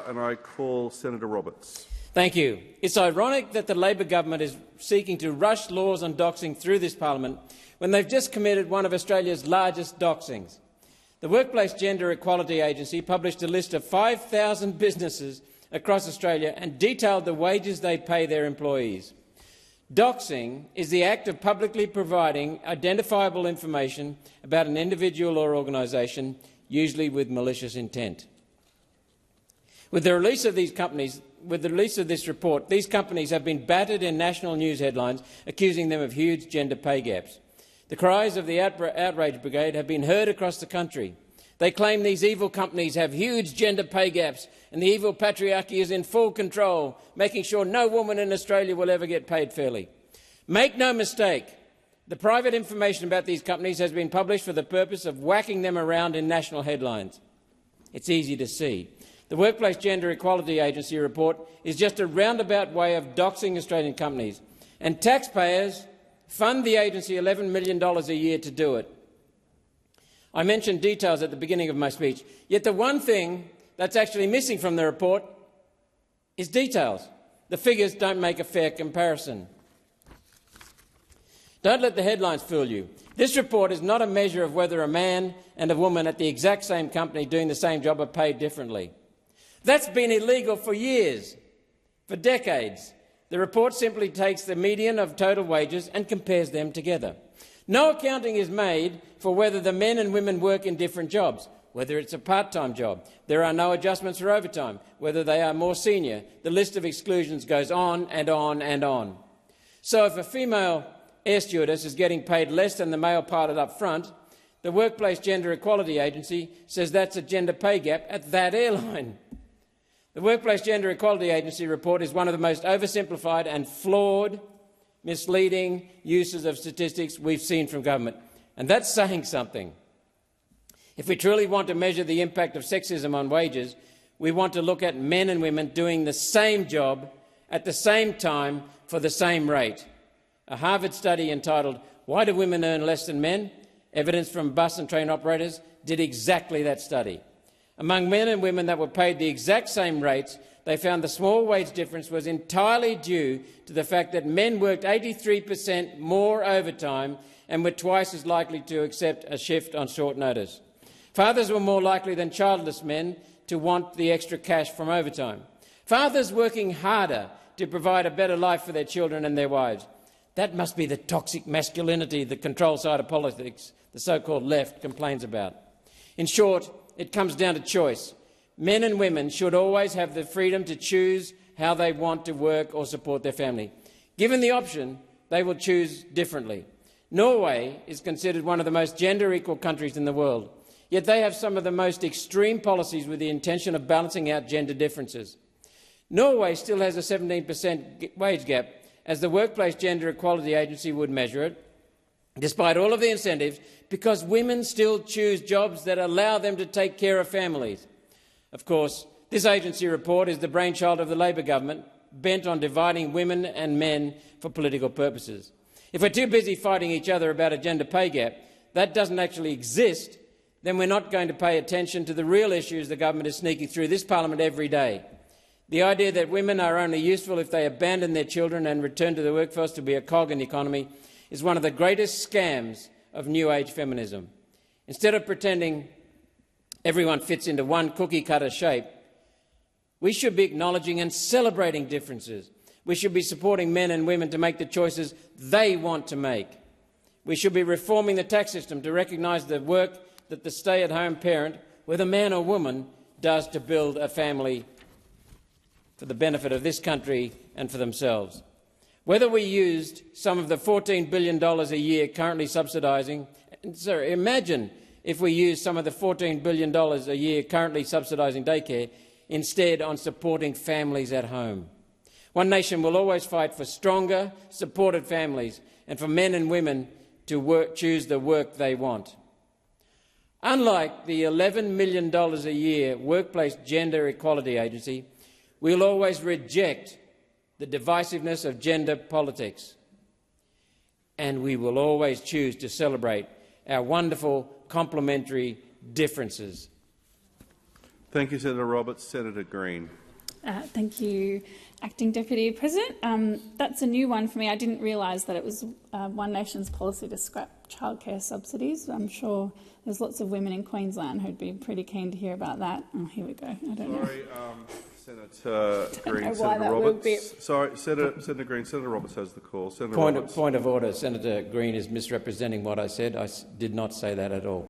and I call Senator Roberts. Thank you. It's ironic that the Labor government is seeking to rush laws on doxing through this parliament when they've just committed one of Australia's largest doxings. The Workplace Gender Equality Agency published a list of 5,000 businesses across Australia and detailed the wages they pay their employees. Doxing is the act of publicly providing identifiable information about an individual or organisation, usually with malicious intent. With the release of this report, these companies have been battered in national news headlines, accusing them of huge gender pay gaps. The cries of the outrage brigade have been heard across the country. They claim these evil companies have huge gender pay gaps and the evil patriarchy is in full control, making sure no woman in Australia will ever get paid fairly. Make no mistake, the private information about these companies has been published for the purpose of whacking them around in national headlines. It's easy to see. The Workplace Gender Equality Agency report is just a roundabout way of doxing Australian companies, and taxpayers fund the agency $11 million a year to do it. I mentioned details at the beginning of my speech, yet the one thing that's actually missing from the report is details. The figures don't make a fair comparison. Don't let the headlines fool you. This report is not a measure of whether a man and a woman at the exact same company doing the same job are paid differently. That's been illegal for years, for decades. The report simply takes the median of total wages and compares them together. No accounting is made for whether the men and women work in different jobs, whether it's a part-time job. There are no adjustments for overtime, whether they are more senior. The list of exclusions goes on and on and on. So if a female air stewardess is getting paid less than the male pilot up front, the Workplace Gender Equality Agency says that's a gender pay gap at that airline. The Workplace Gender Equality Agency report is one of the most oversimplified and flawed, misleading uses of statistics we've seen from government, and that's saying something. If we truly want to measure the impact of sexism on wages, we want to look at men and women doing the same job at the same time for the same rate. A Harvard study entitled "Why Do Women Earn Less Than Men? Evidence from Bus and Train Operators" did exactly that study. Among men and women that were paid the exact same rates, they found the small wage difference was entirely due to the fact that men worked 83% more overtime and were twice as likely to accept a shift on short notice. Fathers were more likely than childless men to want the extra cash from overtime. Fathers working harder to provide a better life for their children and their wives. That must be the toxic masculinity the control side of politics, the so-called left, complains about. In short, it comes down to choice. Men and women should always have the freedom to choose how they want to work or support their family. Given the option, they will choose differently. Norway is considered one of the most gender-equal countries in the world, yet they have some of the most extreme policies with the intention of balancing out gender differences. Norway still has a 17% wage gap, as the Workplace Gender Equality Agency would measure it, despite all of the incentives, because women still choose jobs that allow them to take care of families. Of course, this agency report is the brainchild of the Labor government, bent on dividing women and men for political purposes. If we're too busy fighting each other about a gender pay gap that doesn't actually exist, then we're not going to pay attention to the real issues the government is sneaking through this parliament every day. The idea that women are only useful if they abandon their children and return to the workforce to be a cog in the economy is one of the greatest scams of New Age feminism. Instead of pretending everyone fits into one cookie-cutter shape, we should be acknowledging and celebrating differences. We should be supporting men and women to make the choices they want to make. We should be reforming the tax system to recognise the work that the stay-at-home parent, whether man or woman, does to build a family for the benefit of this country and for themselves. Whether we used some of the $14 billion a year currently subsidising, imagine if we used some of the $14 billion a year currently subsidising daycare instead on supporting families at home. One Nation will always fight for stronger, supported families and for men and women to choose the work they want. Unlike the $11 million a year Workplace Gender Equality Agency, we'll always reject the divisiveness of gender politics, and we will always choose to celebrate our wonderful complementary differences. Thank you, Senator Roberts. Senator Green. Thank you, Acting Deputy President. That's a new one for me. I didn't realise that it was One Nation's policy to scrap childcare subsidies. I'm sure there's lots of women in Queensland who'd be pretty keen to hear about that. Oh, here we go. I don't know. Senator Green, Senator Roberts. Sorry, Senator Green, Senator Roberts has the call. Senator Roberts. Point of order. Senator Green is misrepresenting what I said. I did not say that at all.